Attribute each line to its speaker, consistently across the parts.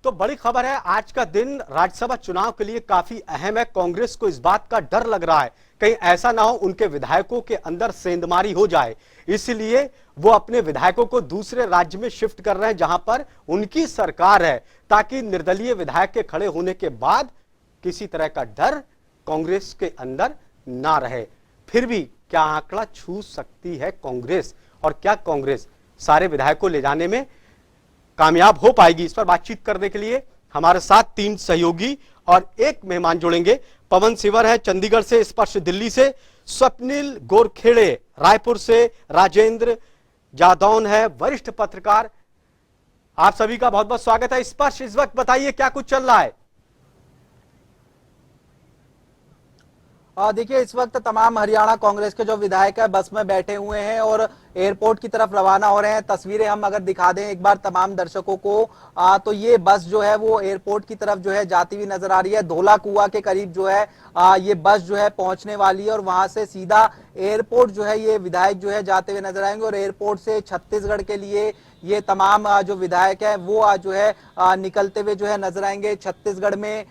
Speaker 1: तो बड़ी खबर है, आज का दिन राज्यसभा चुनाव के लिए काफी अहम है। कांग्रेस को इस बात का डर लग रहा है कहीं ऐसा ना हो उनके विधायकों के अंदर सेंधमारी हो जाए, इसलिए वो अपने विधायकों को दूसरे राज्य में शिफ्ट कर रहे हैं जहां पर उनकी सरकार है, ताकि निर्दलीय विधायक के खड़े होने के बाद किसी तरह का डर कांग्रेस के अंदर ना रहे। फिर भी क्या आंकड़ा छू सकती है कांग्रेस, और क्या कांग्रेस सारे विधायकों ले जाने में कामयाब हो पाएगी? इस पर बातचीत करने के लिए हमारे साथ 3 सहयोगी और एक मेहमान जुड़ेंगे। पवन सिवर है चंडीगढ़ से, स्पर्श दिल्ली से, स्वप्निल गोरखेड़े रायपुर से, राजेंद्र जादौन है वरिष्ठ पत्रकार। आप सभी का बहुत बहुत स्वागत है। स्पर्श, इस वक्त बताइए क्या कुछ चल रहा है?
Speaker 2: देखिए, इस वक्त तमाम हरियाणा कांग्रेस के जो विधायक है बस में बैठे हुए हैं और एयरपोर्ट की तरफ रवाना हो रहे हैं। तस्वीरें हम अगर दिखा दें एक बार तमाम दर्शकों को, तो ये बस जो है वो एयरपोर्ट की तरफ जो है जाती हुई नजर आ रही है। धोला कुआं के करीब जो है ये बस जो है पहुंचने वाली है और वहां से सीधा एयरपोर्ट जो है ये विधायक जो है जाते हुए नजर आएंगे और एयरपोर्ट से छत्तीसगढ़ के लिए ये तमाम जो विधायक है वो जो है निकलते हुए जो है नजर आएंगे। छत्तीसगढ़ में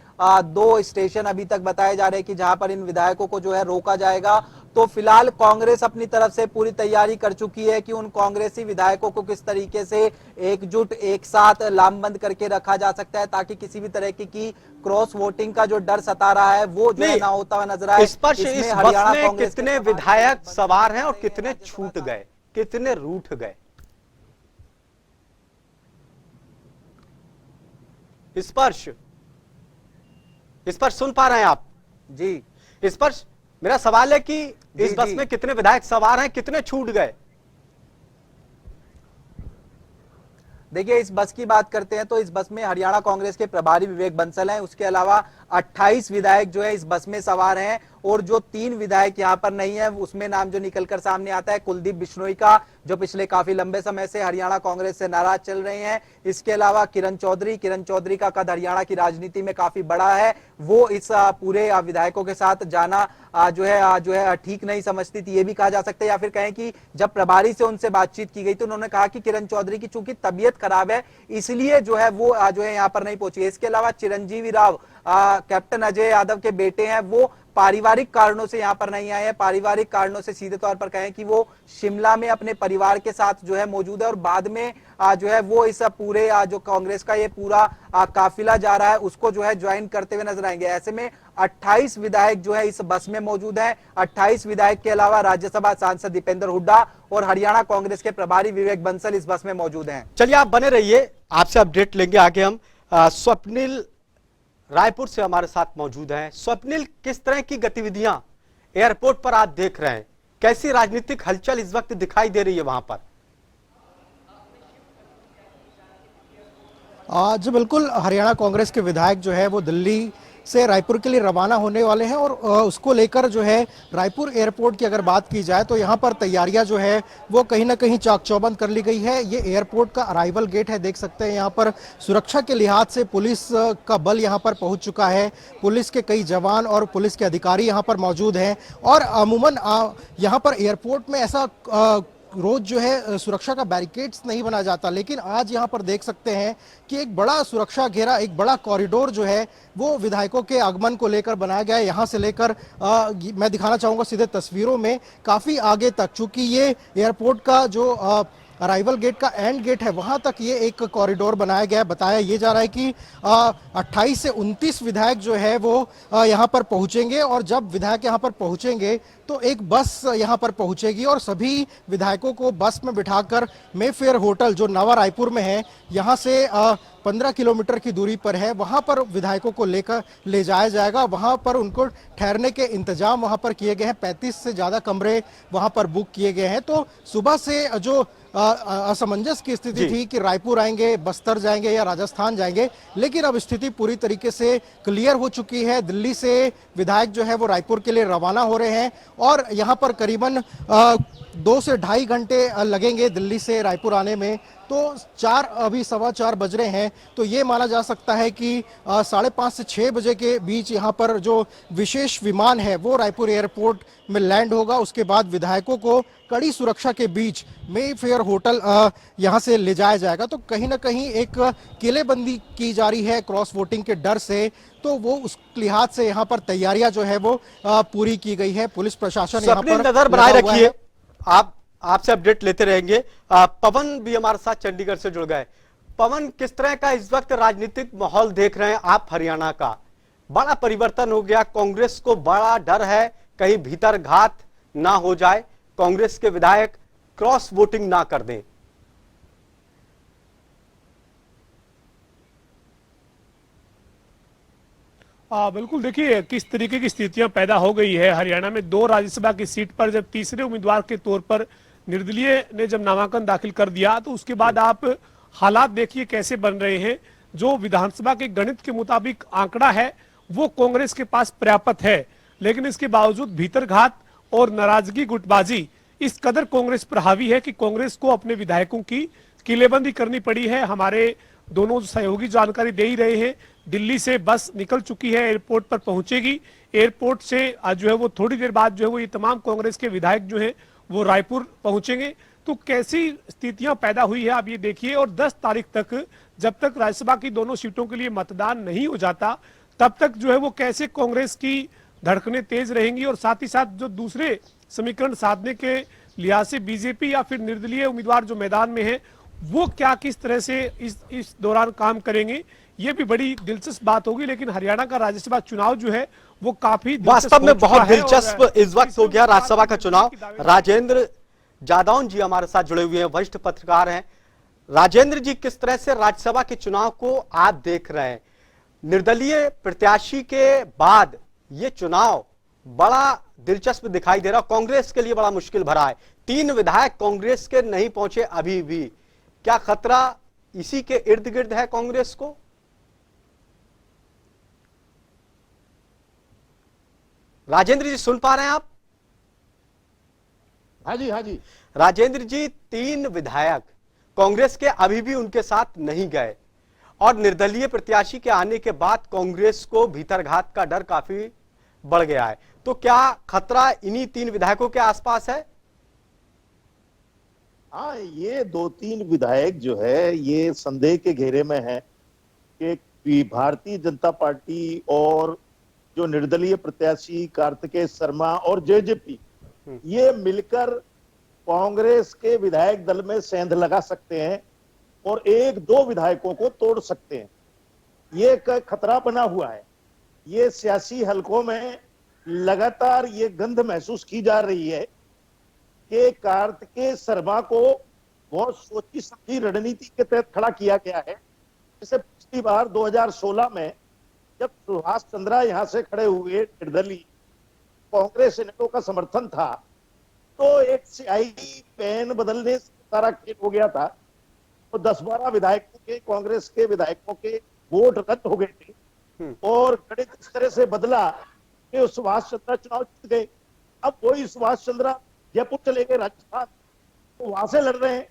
Speaker 2: 2 स्टेशन अभी तक बताए जा रहे हैं कि जहां पर इन विधायकों को जो है रोका जाएगा। तो फिलहाल कांग्रेस अपनी तरफ से पूरी तैयारी कर चुकी है कि उन कांग्रेसी विधायकों को किस तरीके से एकजुट एक साथ लामबंद करके रखा जा सकता है, ताकि किसी भी तरह की क्रॉस वोटिंग का जो डर सता रहा है वो जो है ना होता हुआ नजर आए।
Speaker 1: इस बस में कितने विधायक सवार हैं और कितने छूट गए, कितने रूठ गए? स्पर्श सुन पा रहे हैं आप?
Speaker 2: जी
Speaker 1: स्पर्श, मेरा सवाल है कि इस बस में कितने विधायक सवार हैं, कितने छूट गए?
Speaker 2: देखिए, इस बस की बात करते हैं तो इस बस में हरियाणा कांग्रेस के प्रभारी विवेक बंसल हैं, उसके अलावा 28 विधायक जो है इस बस में सवार हैं और जो 3 विधायक यहां पर नहीं है उसमें नाम जो निकलकर सामने आता है कुलदीप बिश्नोई का, जो पिछले काफी लंबे समय से हरियाणा कांग्रेस से नाराज चल रहे हैं। इसके अलावा किरण चौधरी का कद हरियाणा की राजनीति में काफी बड़ा है, वो इस पूरे विधायकों के साथ जाना जो है ठीक नहीं समझती थी, ये भी कहा जा सकता है। या फिर कहें कि जब प्रभारी से उनसे बातचीत की गई तो उन्होंने कहा कि किरण चौधरी की चूंकि तबीयत खराब है इसलिए जो है वो जो है यहाँ पर नहीं पहुंची। इसके अलावा चिरंजीवी राव कैप्टन अजय यादव के बेटे हैं, वो पारिवारिक कारणों से यहाँ पर नहीं आए हैं। पारिवारिक कारणों से सीधे तौर पर कहें कि वो शिमला में अपने परिवार के साथ जो है मौजूद है और बाद में जो है वो इस पूरे जो कांग्रेस का ये पूरा काफिला जा रहा है उसको जो है ज्वाइन करते हुए नजर आएंगे। ऐसे में 28 विधायक जो है इस बस में मौजूद हैं। 28 विधायक के अलावा राज्यसभा सांसद दीपेंद्र हुड्डा और हरियाणा कांग्रेस के प्रभारी विवेक बंसल इस बस में मौजूद हैं।
Speaker 1: चलिए आप बने रहिए, आपसे अपडेट लेंगे आगे हम। स्वप्निल रायपुर से हमारे साथ मौजूद हैं। स्वप्निल, किस तरह की गतिविधियां एयरपोर्ट पर आप देख रहे हैं, कैसी राजनीतिक हलचल इस वक्त दिखाई दे रही है वहां पर?
Speaker 3: जी बिल्कुल, हरियाणा कांग्रेस के विधायक जो है वो दिल्ली से रायपुर के लिए रवाना होने वाले हैं और उसको लेकर जो है रायपुर एयरपोर्ट की अगर बात की जाए तो यहाँ पर तैयारियां जो है वो कहीं ना कहीं चाक चौबंद कर ली गई है। ये एयरपोर्ट का अराइवल गेट है, देख सकते हैं यहाँ पर सुरक्षा के लिहाज से पुलिस का बल यहाँ पर पहुँच चुका है। पुलिस के कई जवान और पुलिस के अधिकारी यहाँ पर मौजूद हैं और अमूमन यहाँ पर एयरपोर्ट में ऐसा रोज जो है सुरक्षा का बैरिकेड्स नहीं बना जाता, लेकिन आज यहाँ पर देख सकते हैं कि एक बड़ा सुरक्षा घेरा, एक बड़ा कॉरिडोर जो है वो विधायकों के आगमन को लेकर बनाया गया है। यहाँ से लेकर मैं दिखाना चाहूँगा सीधे तस्वीरों में काफ़ी आगे तक, चूँकि ये एयरपोर्ट का जो अराइवल गेट का एंड गेट है वहां तक ये एक कॉरिडोर बनाया गया है। बताया ये जा रहा है कि 28 से 29 विधायक जो है वो यहाँ पर पहुंचेंगे और जब विधायक यहाँ पर पहुंचेंगे तो एक बस यहाँ पर पहुंचेगी और सभी विधायकों को बस में बिठाकर मेफेयर होटल जो नवा रायपुर में है, यहाँ से 15 किलोमीटर की दूरी पर है, वहां पर विधायकों को लेकर ले जाया जाएगा। वहां पर उनको ठहरने के इंतजाम वहां पर किए गए हैं, 35 से ज्यादा कमरे वहां पर बुक किए गए हैं। तो सुबह से जो असमंजस की स्थिति थी कि रायपुर आएंगे, बस्तर जाएंगे या राजस्थान जाएंगे, लेकिन अब स्थिति पूरी तरीके से क्लियर हो चुकी है। दिल्ली से विधायक जो है वो रायपुर के लिए रवाना हो रहे हैं और यहाँ पर करीबन 2 से ढाई घंटे लगेंगे दिल्ली से रायपुर आने में। तो अभी 4:15 बज रहे हैं, तो ये माना जा सकता है कि 5:30 से 6 बजे के बीच यहाँ पर जो विशेष विमान है वो रायपुर एयरपोर्ट में लैंड होगा। उसके बाद विधायकों को कड़ी सुरक्षा के बीच मेफेयर अगर होटल यहाँ से ले जाया जाएगा तो कहीं ना कहीं एक किलेबंदी की जा रही है क्रॉस वोटिंग के डर से, तो वो उस लिहाज से यहाँ पर तैयारियां जो है वो पूरी की गई है। पुलिस प्रशासन यहाँ
Speaker 1: अपनी
Speaker 3: पर
Speaker 1: नजर बनाए
Speaker 3: लगा हुआ
Speaker 1: रखिए,
Speaker 3: है।
Speaker 1: आप आपसे अपडेट लेते रहेंगे। पवन भी हमारे साथ चंडीगढ़ से जुड़ गए। पवन, किस तरह का इस वक्त राजनीतिक माहौल देख रहे हैं आप हरियाणा का? बड़ा परिवर्तन हो गया, कांग्रेस को बड़ा डर है कहीं भीतर घात ना हो जाए, कांग्रेस के विधायक क्रॉस वोटिंग ना कर दें।
Speaker 4: बिल्कुल, देखिए किस तरीके की स्थितियां पैदा हो गई है हरियाणा में। 2 राज्यसभा की सीट पर जब तीसरे उम्मीदवार के तौर पर निर्दलीय ने जब नामांकन दाखिल कर दिया, तो उसके बाद आप हालात देखिए कैसे बन रहे हैं। जो विधानसभा के गणित के मुताबिक आंकड़ा है वो कांग्रेस के पास पर्याप्त है, लेकिन इसके बावजूद भीतरघात और नाराजगी, गुटबाजी इस कदर कांग्रेस पर हावी है कि कांग्रेस को अपने विधायकों की किलेबंदी करनी पड़ी है। हमारे दोनों सहयोगी जानकारी दे ही रहे हैं, दिल्ली से बस निकल चुकी है, एयरपोर्ट पर पहुंचेगी। एयरपोर्ट से आज जो है वो थोड़ी देर बाद जो है वो ये तमाम कांग्रेस के विधायक जो है वो रायपुर पहुंचेंगे। तो कैसी स्थितियां पैदा हुई है आप ये देखिए। और 10 तारीख तक जब तक राज्यसभा की दोनों सीटों के लिए मतदान नहीं हो जाता, तब तक जो है वो कैसे कांग्रेस की धड़कनें तेज रहेंगी, और साथ ही साथ जो दूसरे समीकरण साधने के लिहाज से बीजेपी या फिर निर्दलीय उम्मीदवार जो मैदान में है वो क्या किस तरह से इस दौरान काम करेंगे, ये भी बड़ी दिलचस्प बात होगी। लेकिन हरियाणा का राज्यसभा चुनाव जो है वो काफी
Speaker 1: वास्तव में बहुत दिलचस्प इस वक्त हो गया राज्यसभा का चुनाव। राजेंद्र जादौन जी हमारे साथ जुड़े हुए हैं, वरिष्ठ पत्रकार हैं। राजेंद्र जी, किस तरह से राज्यसभा के चुनाव को आप देख रहे हैं? निर्दलीय प्रत्याशी के बाद ये चुनाव बड़ा दिलचस्प दिखाई दे रहा, कांग्रेस के लिए बड़ा मुश्किल भरा है। 3 विधायक कांग्रेस के नहीं पहुंचे अभी भी, क्या खतरा इसी के इर्द गिर्द है कांग्रेस को? राजेंद्र जी सुन पा रहे हैं आप?
Speaker 5: हाँ जी, हाँ जी।
Speaker 1: राजेंद्र जी, 3 विधायक कांग्रेस के अभी भी उनके साथ नहीं गए, और निर्दलीय प्रत्याशी के आने के बाद कांग्रेस को भीतरघात का डर काफी बढ़ गया है। तो क्या खतरा इन्हीं 3 विधायकों के आसपास है?
Speaker 5: हाँ, ये 2-3 विधायक जो है ये संदेह के घेरे में है कि भारतीय जनता पार्टी और जो निर्दलीय प्रत्याशी कार्तिकेय शर्मा और जेजेपी ये मिलकर कांग्रेस के विधायक दल में सेंध लगा सकते हैं और 1-2 विधायकों को तोड़ सकते हैं। ये एक खतरा बना हुआ है। ये सियासी हलकों में लगातार ये गंध महसूस की जा रही है कि कार्तिकेय शर्मा को बहुत सोची समझी रणनीति के तहत खड़ा किया गया है। जैसे पिछली बार 2016 में जब सुभाष चंद्रा यहां से खड़े हुए निर्दलीय, कांग्रेस सेनेटों का समर्थन था, तो एक स्याही पेन बदलने से सारा खेल हो गया था। तो 10-12 विधायकों के, कांग्रेस के विधायकों के वोट रद्द हो गए थे और गणित इस तरह से बदला कि सुभाष चंद्रा चुनाव जीत गए। अब वही सुभाष चंद्रा जयपुर चले गए, राजस्थान, तो वहां से लड़ रहे हैं।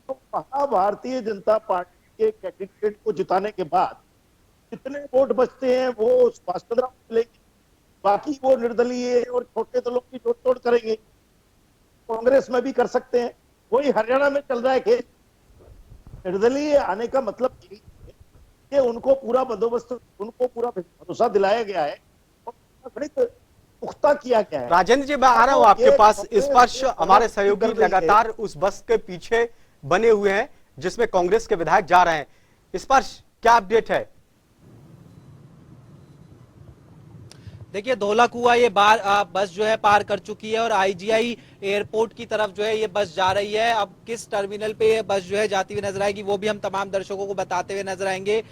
Speaker 5: तो वहां भारतीय जनता पार्टी के कैंडिडेट को जिताने के बाद जितने वोट बचते हैं वो सुभाष चंद्रा को मिलेंगे, बाकी वो निर्दलीय और छोटे दलों की जोड़ तोड़ करेंगे। कांग्रेस में भी कर सकते हैं, वही हरियाणा में चल रहा है कि निर्दलीय आने का मतलब यही है कि उनको पूरा बंदोबस्त, उनको पूरा भरोसा दिलाया गया है और गणित पुख्ता किया गया है।
Speaker 1: राजेंद्र जी, मैं आ रहा हूं आपके पास। इस वर्ष हमारे सहयोगी लगातार उस बस के पीछे बने हुए हैं जिसमें कांग्रेस के विधायक जा रहे हैं। इस पर क्या अपडेट है?
Speaker 2: देखिए, धौला कुआं ये बस जो है पार कर चुकी है और आईजीआई एयरपोर्ट की तरफ जो है ये बस जा रही है। अब किस टर्मिनल पे ये बस जो है जाती हुई नजर आएगी वो भी हम तमाम दर्शकों को बताते हुए नजर आएंगे।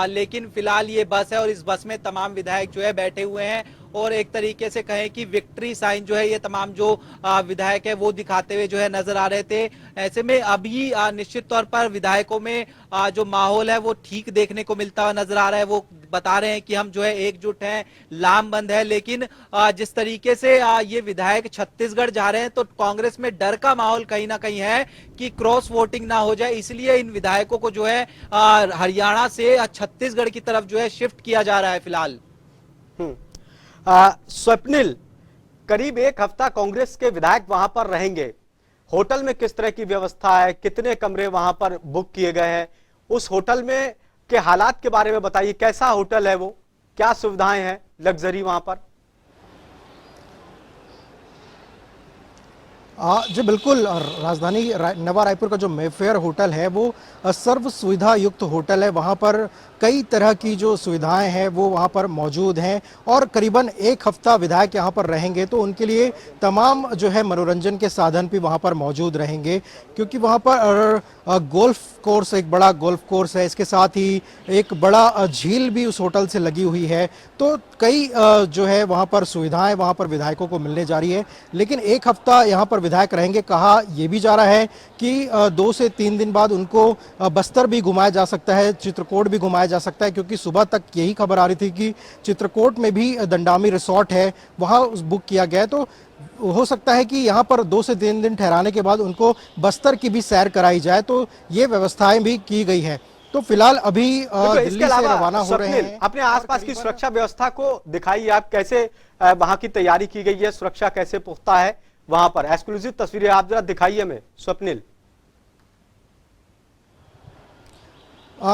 Speaker 2: लेकिन फिलहाल ये बस है और इस बस में तमाम विधायक जो है बैठे हुए हैं और एक तरीके से कहें कि विक्ट्री साइन जो है ये तमाम जो विधायक है वो दिखाते हुए जो है नजर आ रहे थे। ऐसे में अभी निश्चित तौर पर विधायकों में जो माहौल है वो ठीक देखने को मिलता हुआ नजर आ रहा है। वो बता रहे हैं कि हम जो है एकजुट हैं, लामबंद है। लेकिन जिस तरीके से ये विधायक छत्तीसगढ़ जा रहे हैं तो कांग्रेस में डर का माहौल कहीं ना कहीं है कि क्रॉस वोटिंग ना हो जाए, इसलिए इन विधायकों को जो है हरियाणा से छत्तीसगढ़ की तरफ जो है शिफ्ट किया जा रहा है फिलहाल।
Speaker 1: स्वप्निल, करीब 1 हफ्ता कांग्रेस के विधायक वहां पर रहेंगे। होटल में किस तरह की व्यवस्था है, कितने कमरे वहां पर बुक किए गए हैं, उस होटल में के हालात के बारे में बताइए। कैसा होटल है वो, क्या सुविधाएं हैं लग्जरी वहां पर?
Speaker 3: जी बिल्कुल। राजधानी नवा रायपुर का जो मेफेयर होटल है वो सर्व सुविधा युक्त होटल है। वहाँ पर कई तरह की जो सुविधाएं हैं वो वहाँ पर मौजूद हैं और करीबन एक हफ्ता विधायक यहाँ पर रहेंगे तो उनके लिए तमाम जो है मनोरंजन के साधन भी वहाँ पर मौजूद रहेंगे, क्योंकि वहाँ पर गोल्फ कोर्स, एक बड़ा गोल्फ कोर्स है, इसके साथ ही एक बड़ा झील भी उस होटल से लगी हुई है। तो कई जो है वहाँ पर सुविधाएं वहाँ पर विधायकों को मिलने जा रही है। लेकिन एक हफ्ता यहाँ पर विधायक रहेंगे। कहा यह भी जा रहा है कि 2 से 3 दिन बाद उनको बस्तर भी घुमाया जा सकता है, चित्रकूट भी घुमाया जा सकता है, क्योंकि सुबह तक यही खबर आ रही थी कि चित्रकूट में भी दंडामी रिसोर्ट है, वहाँ बुक किया गया है। तो हो सकता है कि यहाँ पर 2 से 3 दिन ठहराने के बाद उनको बस्तर की भी सैर कराई जाए, तो ये व्यवस्थाएं भी की गई है। तो फिलहाल अभी दिल्ली से रवाना हो रहे हैं।
Speaker 1: अपने आसपास की सुरक्षा व्यवस्था को दिखाइए, आप कैसे वहां की तैयारी की गई है, सुरक्षा कैसे पुख्ता है वहां पर? एक्सक्लूसिव तस्वीरें आप जरा दिखाइए हमें स्वप्निल।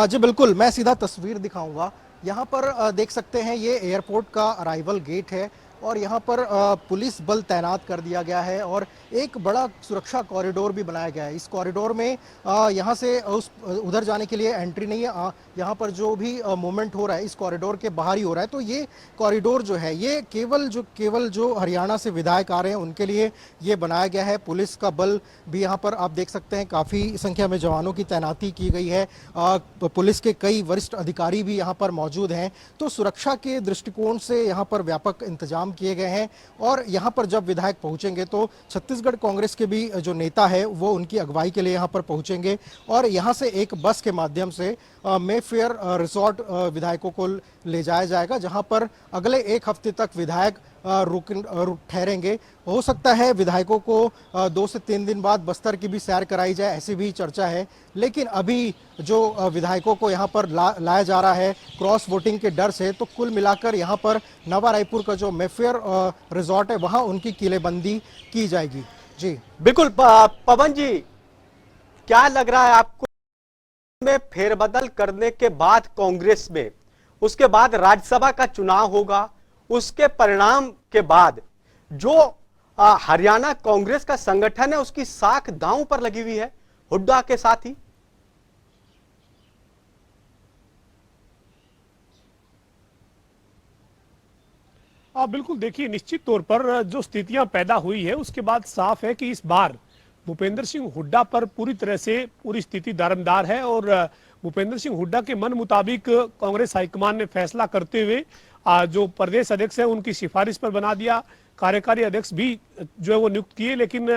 Speaker 3: जी बिल्कुल, मैं सीधा तस्वीर दिखाऊंगा। यहाँ पर देख सकते हैं ये एयरपोर्ट का अराइवल गेट है और यहाँ पर पुलिस बल तैनात कर दिया गया है और एक बड़ा सुरक्षा कॉरिडोर भी बनाया गया है। इस कॉरिडोर में यहाँ से उधर जाने के लिए एंट्री नहीं है। यहाँ पर जो भी मूवमेंट हो रहा है इस कॉरिडोर के बाहर ही हो रहा है। तो ये कॉरिडोर जो है ये केवल जो हरियाणा से विधायक आ रहे हैं उनके लिए ये बनाया गया है। पुलिस का बल भी यहाँ पर आप देख सकते हैं, काफ़ी संख्या में जवानों की तैनाती की गई है। पुलिस के कई वरिष्ठ अधिकारी भी यहाँ पर मौजूद हैं। तो सुरक्षा के दृष्टिकोण से यहाँ पर व्यापक इंतजाम किए गए हैं और यहाँ पर जब विधायक पहुंचेंगे तो छत्तीसगढ़ कांग्रेस के भी जो नेता है वो उनकी अगुवाई के लिए यहाँ पर पहुंचेंगे और यहाँ से एक बस के माध्यम से मेफेयर रिसोर्ट विधायकों को ले जाया जाएगा, जहाँ पर अगले एक हफ्ते तक विधायक ठहरेंगे। हो सकता है विधायकों को 2 से 3 दिन बाद बस्तर की भी सैर कराई जाए, ऐसी भी चर्चा है। लेकिन अभी जो विधायकों को यहाँ पर लाया जा रहा है क्रॉस वोटिंग के डर से, तो कुल मिलाकर यहाँ पर नवा रायपुर का जो मेफेयर रिजॉर्ट है वहाँ उनकी किलेबंदी की जाएगी। जी
Speaker 1: बिल्कुल। पवन जी, क्या लग रहा है आपको में फेरबदल करने के बाद कांग्रेस में, उसके बाद राज्यसभा का चुनाव होगा, उसके परिणाम के बाद जो हरियाणा कांग्रेस का संगठन है उसकी साख दांव पर लगी हुई है हुड्डा के साथ ही?
Speaker 4: बिल्कुल। देखिए, निश्चित तौर पर जो स्थितियां पैदा हुई है उसके बाद साफ है कि इस बार भूपेंद्र सिंह हुड्डा पर पूरी तरह से पूरी स्थिति दारमदार है और भूपेंद्र सिंह हुड्डा के मन मुताबिक कांग्रेस हाईकमान ने फैसला करते हुए जो प्रदेश अध्यक्ष है उनकी सिफारिश पर बना दिया। कार्यकारी अध्यक्ष भी जो है वो नियुक्त किए, लेकिन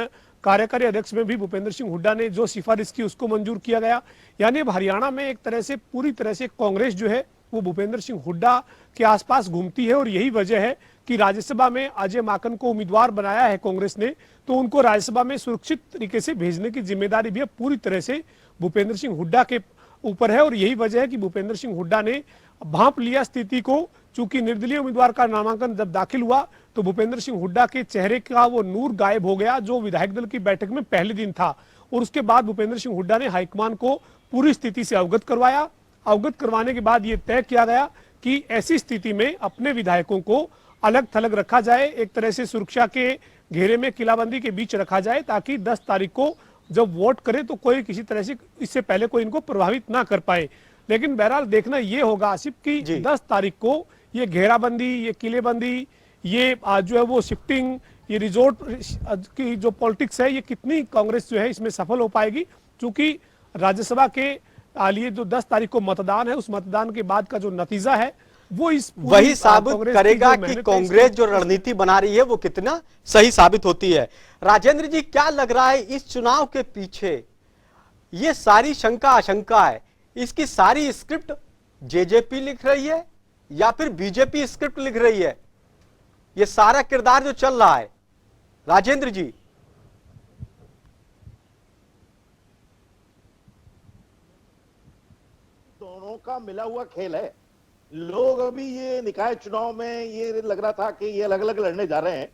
Speaker 4: कार्यकारी अध्यक्ष में भी भूपेंद्र सिंह हुड्डा ने जो सिफारिश की उसको मंजूर किया गया। यानी अब हरियाणा में एक तरह से पूरी तरह से कांग्रेस जो है वो भूपेंद्र सिंह हुड्डा के आसपास घूमती है और यही वजह है कि राज्यसभा में अजय माकन को उम्मीदवार बनाया है कांग्रेस ने, तो उनको राज्यसभा में सुरक्षित तरीके से भेजने की जिम्मेदारी भी पूरी तरह से भूपेंद्र सिंह हुड्डा के ऊपर है। और यही वजह है कि भूपेंद्र सिंह हुड्डा ने भांप लिया स्थिति को। चूंकि निर्दलीय उम्मीदवार का नामांकन जब दाखिल हुआ तो भूपेंद्र सिंह हुड्डा के चेहरे का वो नूर गायब हो गया जो विधायक दल की बैठक में पहले दिन था। और उसके बाद भूपेंद्र सिंह हुड्डा ने हाईकमान को पूरी स्थिति से अवगत करवाया। अवगत करवाने के बाद ये तय किया गया कि ऐसी स्थिति में अपने विधायकों को अलग थलग रखा जाए, एक तरह से सुरक्षा के घेरे में किलाबंदी के बीच रखा जाए, ताकि 10 तारीख को जब वोट करे तो कोई किसी तरह से इससे पहले कोई इनको प्रभावित ना कर पाए। लेकिन बहरहाल देखना ये होगा आसिफ की 10 तारीख को ये घेराबंदी, ये किलेबंदी, ये जो है वो शिफ्टिंग, ये रिजोर्ट की जो पॉलिटिक्स है, ये कितनी कांग्रेस जो है इसमें सफल हो पाएगी। क्योंकि राज्यसभा के लिए जो 10 तारीख को मतदान है, उस मतदान के बाद का जो नतीजा है वो वही
Speaker 1: साबित करेगा कि कांग्रेस जो रणनीति बना रही है वो कितना सही साबित होती है। राजेंद्र जी, क्या लग रहा है इस चुनाव के पीछे ये सारी शंका आशंका है, इसकी सारी स्क्रिप्ट जेजेपी लिख रही है या फिर बीजेपी स्क्रिप्ट लिख रही है? ये सारा किरदार जो चल रहा है, राजेंद्र जी।
Speaker 5: दोनों का मिला हुआ खेल है। लोग अभी ये निकाय चुनाव में ये लग रहा था कि ये अलग अलग लड़ने जा रहे हैं,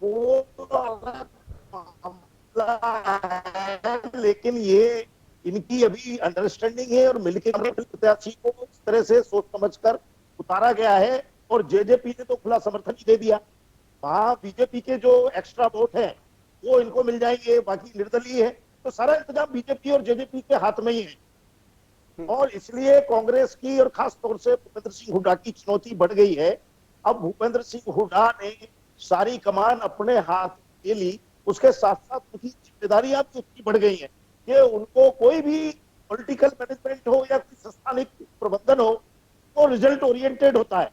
Speaker 5: वो है, लेकिन ये इनकी अभी अंडरस्टैंडिंग है और मिलकर प्रत्याशी को इस तरह से सोच समझकर उतारा गया है। और जेजेपी ने तो खुला समर्थन ही दे दिया। वहां बीजेपी के जो एक्स्ट्रा वोट है वो इनको मिल जाएंगे, बाकी निर्दलीय है, तो सारा इंतजाम बीजेपी और जेजेपी के हाथ में ही है। और इसलिए कांग्रेस की और खास तौर से भूपेंद्र सिंह हुड्डा की चुनौती बढ़ गई है। अब भूपेंद्र सिंह हुड्डा ने सारी कमान अपने हाथ ले ली, उसके साथ साथ उनकी जिम्मेदारियां भी उतनी बढ़ गई हैं कि उनको कोई भी पॉलिटिकल मैनेजमेंट हो या कोई संस्थानिक प्रबंधन हो, वो रिजल्ट ओरिएंटेड होता है।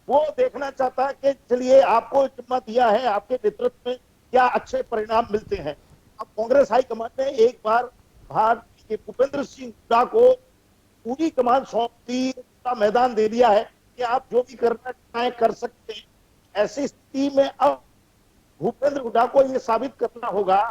Speaker 5: वो देखना चाहता है कि चलिए आपको जिम्मा दिया है, आपके नेतृत्व में क्या अच्छे परिणाम मिलते हैं। अब कांग्रेस हाईकमान ने एक बार भूपेंद्र सिंह हुड्डा को पूरी कमान सौंप दी, पूरा मैदान दे दिया है कि आप जो भी करना चाहें कर सकते हैं। ऐसी स्थिति में अब भूपेंद्र हुड्डा को यह साबित करना होगा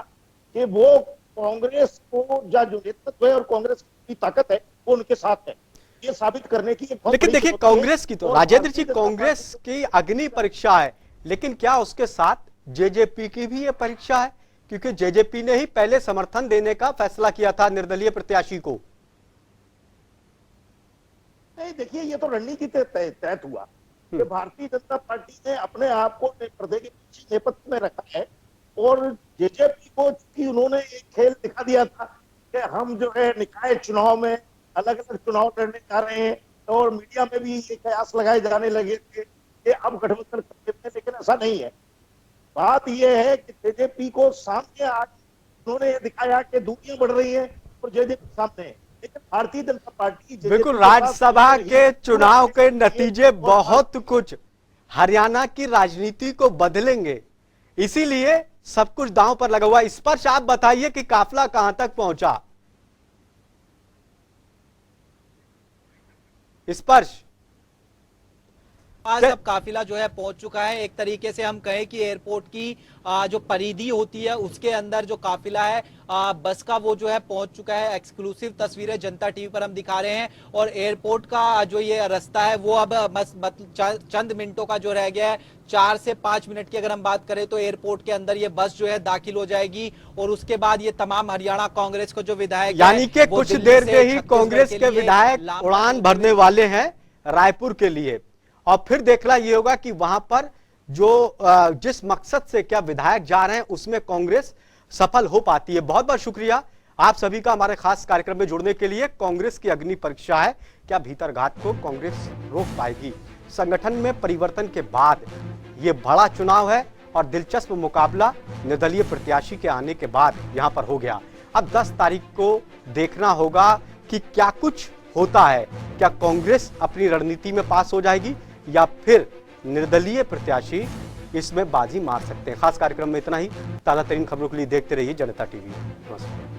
Speaker 5: कि वो कांग्रेस को जो नेतृत्व है और कांग्रेस की ताकत है वो उनके साथ है, ये साबित करने की।
Speaker 1: लेकिन देखिए कांग्रेस की तो राजेंद्र जी कांग्रेस की अग्नि परीक्षा है, लेकिन क्या उसके साथ जेजेपी की भी ये परीक्षा है? क्योंकि जेजेपी ने ही पहले समर्थन देने का फैसला किया था निर्दलीय प्रत्याशी को।
Speaker 5: नहीं, देखिए ये तो रणनीति तय हुआ कि भारतीय जनता पार्टी ने अपने आप को पर्दे के पीछे नेपथ्य में रखा है और जेजेपी को चूंकि उन्होंने एक खेल दिखा दिया था कि हम जो है निकाय चुनाव में अलग अलग चुनाव लड़ने जा रहे हैं, और मीडिया में भी ये कयास लगाए जाने लगे थे कि अब गठबंधन कर देते हैं, लेकिन ऐसा नहीं है। बात यह है कि जेजेपी को सामने आज उन्होंने ये दिखाया कि दूरियां बढ़ रही हैं और जेजेपी सामने है, लेकिन भारतीय जनता पार्टी
Speaker 1: बिल्कुल राज्यसभा के चुनाव के नतीजे बहुत कुछ हरियाणा की राजनीति को बदलेंगे, इसीलिए सब कुछ दांव पर लगा हुआ। स्पर्श आप बताइए कि काफिला कहां तक पहुंचा? स्पर्श
Speaker 2: आज अब काफिला जो है पहुंच चुका है। एक तरीके से हम कहें कि एयरपोर्ट की जो परिधि होती है उसके अंदर जो काफिला है बस का वो जो है पहुंच चुका है। एक्सक्लूसिव तस्वीरें जनता टीवी पर हम दिखा रहे हैं और एयरपोर्ट का जो ये रास्ता है वो अब चंद मिनटों का जो रह गया है। 4 से 5 मिनट की अगर हम बात करें तो एयरपोर्ट के अंदर ये बस जो है दाखिल हो जाएगी और उसके बाद ये तमाम हरियाणा कांग्रेस को जो विधायक
Speaker 1: यानी कि कुछ देर में ही कांग्रेस के विधायक उड़ान भरने वाले हैं रायपुर के लिए, और फिर देखना यह होगा कि वहां पर जो जिस मकसद से क्या विधायक जा रहे हैं उसमें कांग्रेस सफल हो पाती है। बहुत बहुत शुक्रिया आप सभी का हमारे खास कार्यक्रम में जुड़ने के लिए। कांग्रेस की अग्नि परीक्षा है, क्या भीतरघात को कांग्रेस रोक पाएगी? संगठन में परिवर्तन के बाद यह बड़ा चुनाव है और दिलचस्प मुकाबला निर्दलीय प्रत्याशी के आने के बाद यहां पर हो गया। अब 10 तारीख को देखना होगा कि क्या कुछ होता है। क्या कांग्रेस अपनी रणनीति में पास हो जाएगी या फिर निर्दलीय प्रत्याशी इसमें बाजी मार सकते हैं? खास कार्यक्रम में इतना ही। ताजा तरीन खबरों के लिए देखते रहिए जनता टीवी। नमस्कार।